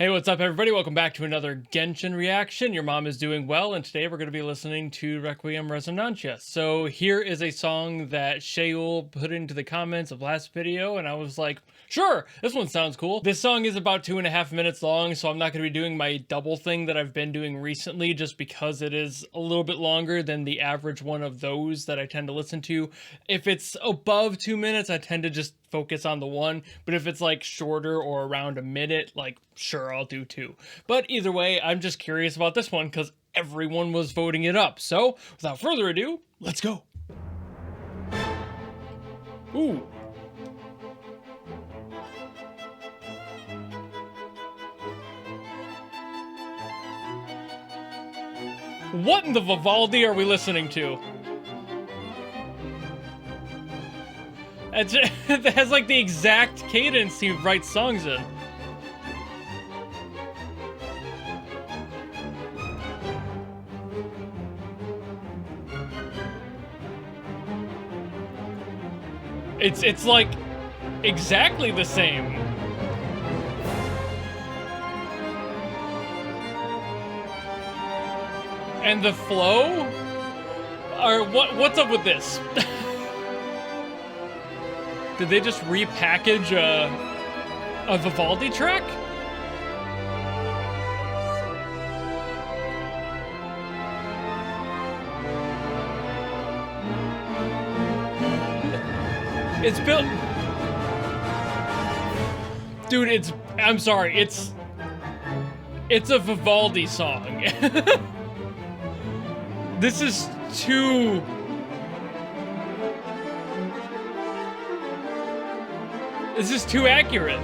Hey, what's up, everybody? Welcome back to another Genshin reaction. Your mom is doing well, and today we're going to be listening to Requiem Resonantia. So here is a song that Sheol put into the comments of last video, and I was like, sure, this one sounds cool. This song is about 2.5 minutes long, so I'm not going to be doing my double thing that I've been doing recently, just because it is a little bit longer than the average one of those that I tend to listen to. If it's above 2 minutes, I tend to just focus on the one, but if it's like shorter or around a minute, like sure, I'll do two. But either way, I'm just curious about this one because everyone was voting it up. So without further ado, let's go. Ooh. What in the Vivaldi are we listening to? It has like the exact cadence he writes songs in. It's like exactly the same. And the flow? Or what's up with this? Did they just repackage a Vivaldi track? It's built... Dude, I'm sorry, it's a Vivaldi song. This is too... This is too accurate.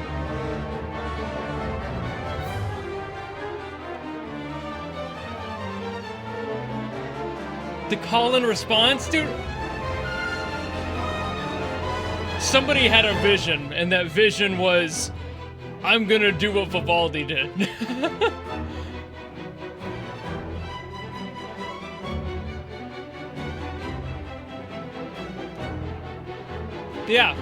The call and response, dude. Somebody had a vision, and that vision was, I'm gonna do what Vivaldi did. Yeah.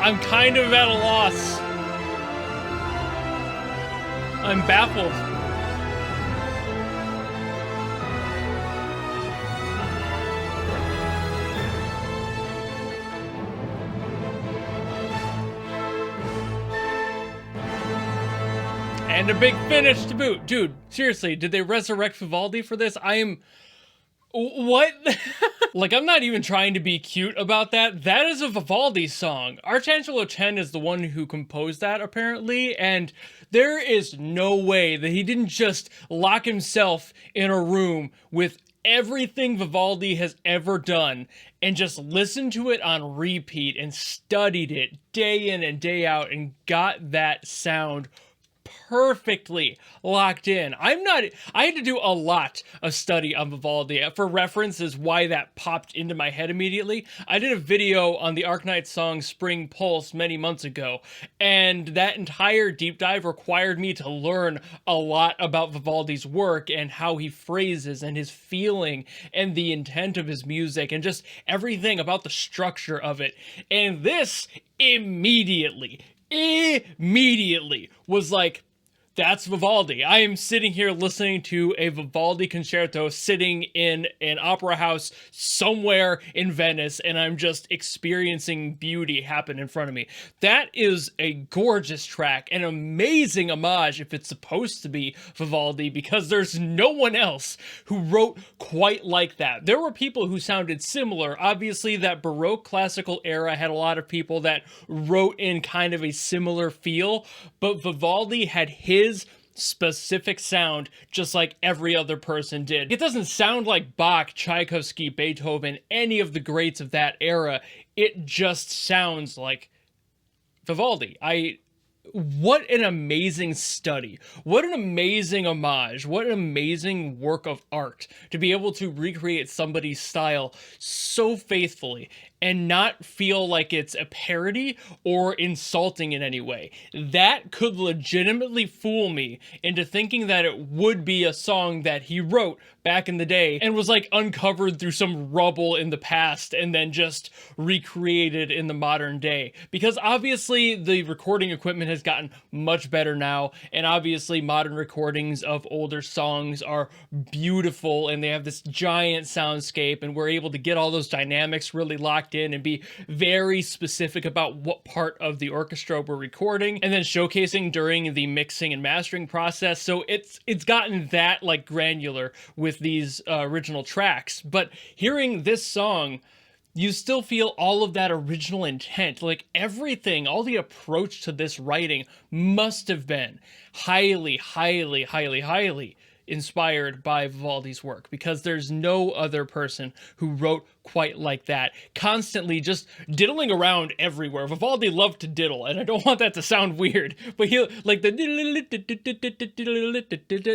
I'm kind of at a loss. I'm baffled. And a big finish to boot. Dude, seriously, did they resurrect Vivaldi for this? What? Like, I'm not even trying to be cute about that. That is a Vivaldi song. Arcangelo Chen is the one who composed that, apparently, and there is no way that he didn't just lock himself in a room with everything Vivaldi has ever done and just listened to it on repeat and studied it day in and day out and got that sound perfectly locked in. I had to do a lot of study on Vivaldi. For reference is why that popped into my head immediately. I did a video on the Arknight song Spring Pulse many months ago, and that entire deep dive required me to learn a lot about Vivaldi's work and how he phrases and his feeling and the intent of his music and just everything about the structure of it. And this immediately was like, that's Vivaldi. I am sitting here listening to a Vivaldi concerto sitting in an opera house somewhere in Venice, and I'm just experiencing beauty happen in front of me. That is a gorgeous track, an amazing homage if it's supposed to be Vivaldi, because there's no one else who wrote quite like that. There were people who sounded similar. Obviously, that Baroque classical era had a lot of people that wrote in kind of a similar feel, but Vivaldi had his specific sound just like every other person did. It doesn't sound like Bach, Tchaikovsky, Beethoven, any of the greats of that era. It just sounds like Vivaldi. What an amazing study. What an amazing homage. What an amazing work of art to be able to recreate somebody's style so faithfully and not feel like it's a parody or insulting in any way. That could legitimately fool me into thinking that it would be a song that he wrote back in the day and was like uncovered through some rubble in the past and then just recreated in the modern day. Because obviously the recording equipment has gotten much better now, and obviously modern recordings of older songs are beautiful and they have this giant soundscape, and we're able to get all those dynamics really locked in and be very specific about what part of the orchestra we're recording and then showcasing during the mixing and mastering process. So it's gotten that like granular with these original tracks. But hearing this song, you still feel all of that original intent. Like everything, all the approach to this writing must have been highly, highly, highly, highly inspired by Vivaldi's work, because there's no other person who wrote quite like that, constantly just diddling around everywhere. Vivaldi loved to diddle, and I don't want that to sound weird, but he like the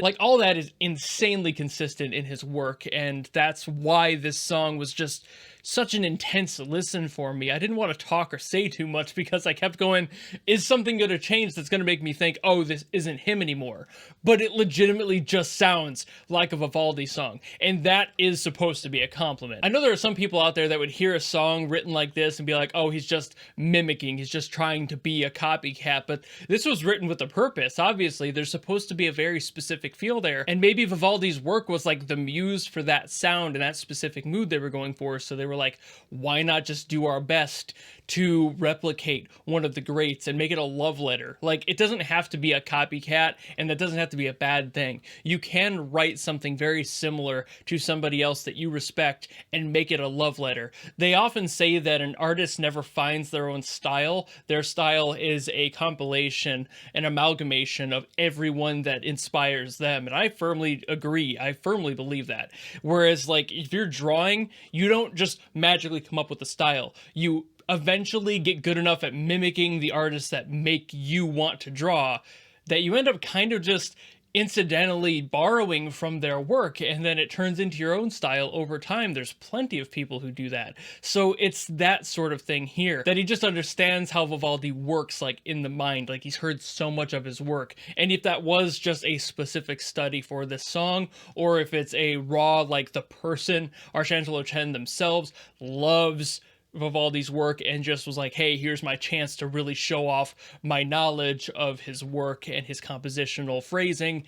like all that is insanely consistent in his work, and that's why this song was just such an intense listen for me. I didn't want to talk or say too much because I kept going, is something going to change that's going to make me think, oh, this isn't him anymore? But it legitimately just sounds like a Vivaldi song, and that is supposed to be a compliment. I know there are some people out there that would hear a song written like this and be like, oh, he's just mimicking, he's just trying to be a copycat, but this was written with a purpose. Obviously, there's supposed to be a very specific feel there, and maybe Vivaldi's work was like the muse for that sound and that specific mood they were going for, so they were like, why not just do our best to replicate one of the greats and make it a love letter? Like, it doesn't have to be a copycat, and that doesn't have to be a bad thing. You can write something very similar to somebody else that you respect and make it a love letter. They often say that an artist never finds their own style. Their style is a compilation, an amalgamation of everyone that inspires them, and I firmly agree. I firmly believe that. Whereas, like, if you're drawing, you don't just magically come up with a style. You eventually get good enough at mimicking the artists that make you want to draw that you end up kind of just incidentally borrowing from their work, and then it turns into your own style over time. There's plenty of people who do that. So it's that sort of thing here, that he just understands how Vivaldi works, like in the mind, like he's heard so much of his work. And if that was just a specific study for this song, or if it's a raw, like the person, Arcangelo Chen themselves loves Vivaldi's work and just was like, hey, here's my chance to really show off my knowledge of his work and his compositional phrasing,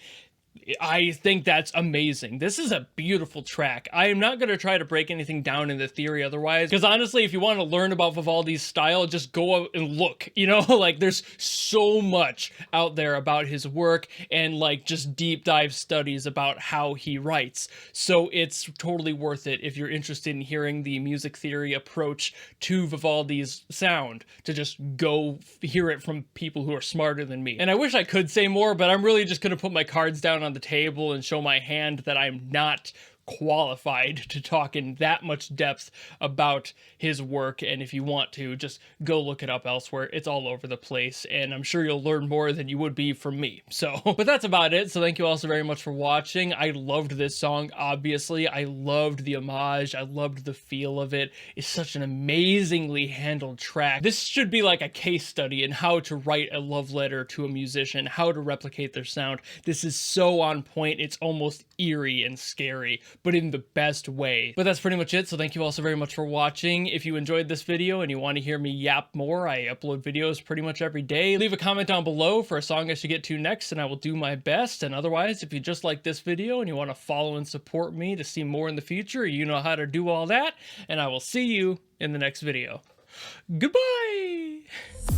I think that's amazing. This is a beautiful track. I am not going to try to break anything down in the theory otherwise, because honestly, if you want to learn about Vivaldi's style, just go out and look, you know, like there's so much out there about his work and like just deep dive studies about how he writes. So it's totally worth it if you're interested in hearing the music theory approach to Vivaldi's sound, to just go hear it from people who are smarter than me. And I wish I could say more, but I'm really just going to put my cards down on the table and show my hand that I'm not qualified to talk in that much depth about his work. And if you want to, just go look it up elsewhere. It's all over the place, and I'm sure you'll learn more than you would be from me. So, but that's about it. So thank you all so very much for watching. I loved this song, obviously. I loved the homage. I loved the feel of it. It's such an amazingly handled track. This should be like a case study in how to write a love letter to a musician, how to replicate their sound. This is so on point. It's almost eerie and scary, but in the best way. But that's pretty much it. So thank you all so very much for watching. If you enjoyed this video and you want to hear me yap more, I upload videos pretty much every day. Leave a comment down below for a song I should get to next, and I will do my best. And otherwise, if you just like this video and you want to follow and support me to see more in the future, you know how to do all that. And I will see you in the next video. Goodbye!